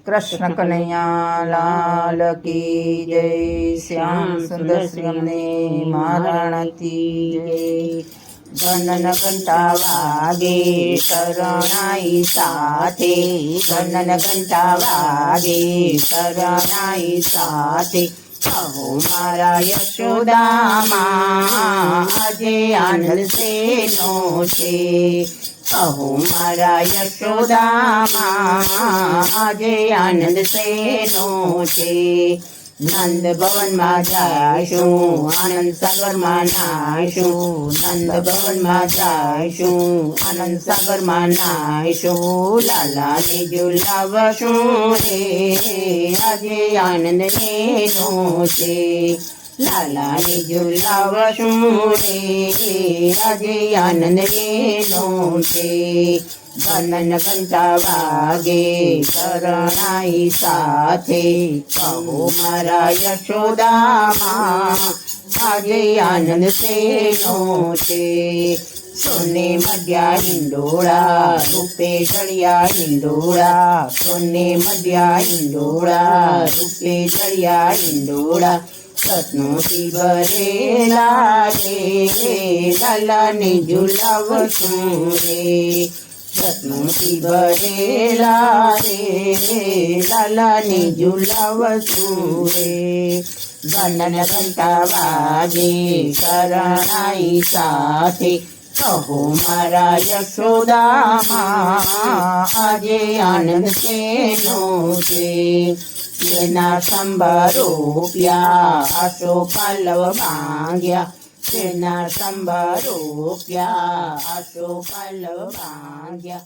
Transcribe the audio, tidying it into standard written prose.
કૃષ્ણ કનૈયા લાલ કી જય। શ્યામ સુંદર શ્રી અમને મહારાણાથી જય। ગણન ઘંટા વાગે શરણાઈ સાથે, ગણન ઘંટા વાગે શરણાઈ સાથે। કહો મારા યશોદામાં આજે આનંદ શેનો છે। કહો મારા યશોદામાં આજે આનંદ શેનો છે। નંદ ભવનમાં જાઈશું, આનંદ સાગરમાં નાઈશું। નંદ ભવનમાં જાઈશું, આનંદ સાગરમાં નાઈશું। લાલાને ઝુલાવશું રે આજે આનંદ એનો છે। લાલાને ઝુલાવશું રે આજે આનંદ એનો છે। ગણન ઘંટા વાગે શરણાઈ સાથે, કહો મારા યશોદામાં આજે આનંદ શેનો છે। સોને મધ્યા હિંડોળા રૂપે ચડિયા હિંડોળા, સોને મધ્યા હિંડોળા રૂપે ચડિયા હિંડોળા। રત્નોથી ભરેલા રે લાલાને ઝુલાવશું રે। રત્નોથી ભરેલા રે લાલાને ઝુલાવશું રે। ગણન ઘંટા વાગે શરણાઈ સાથે, કહો મારા યશોદામાં આજે આનંદ શેનો છે। તેના સંભારો પ્યા આશો પાલવ માંગ્યા, તેના સંભારો પ્યા આશો પાલવ માંગ્યા।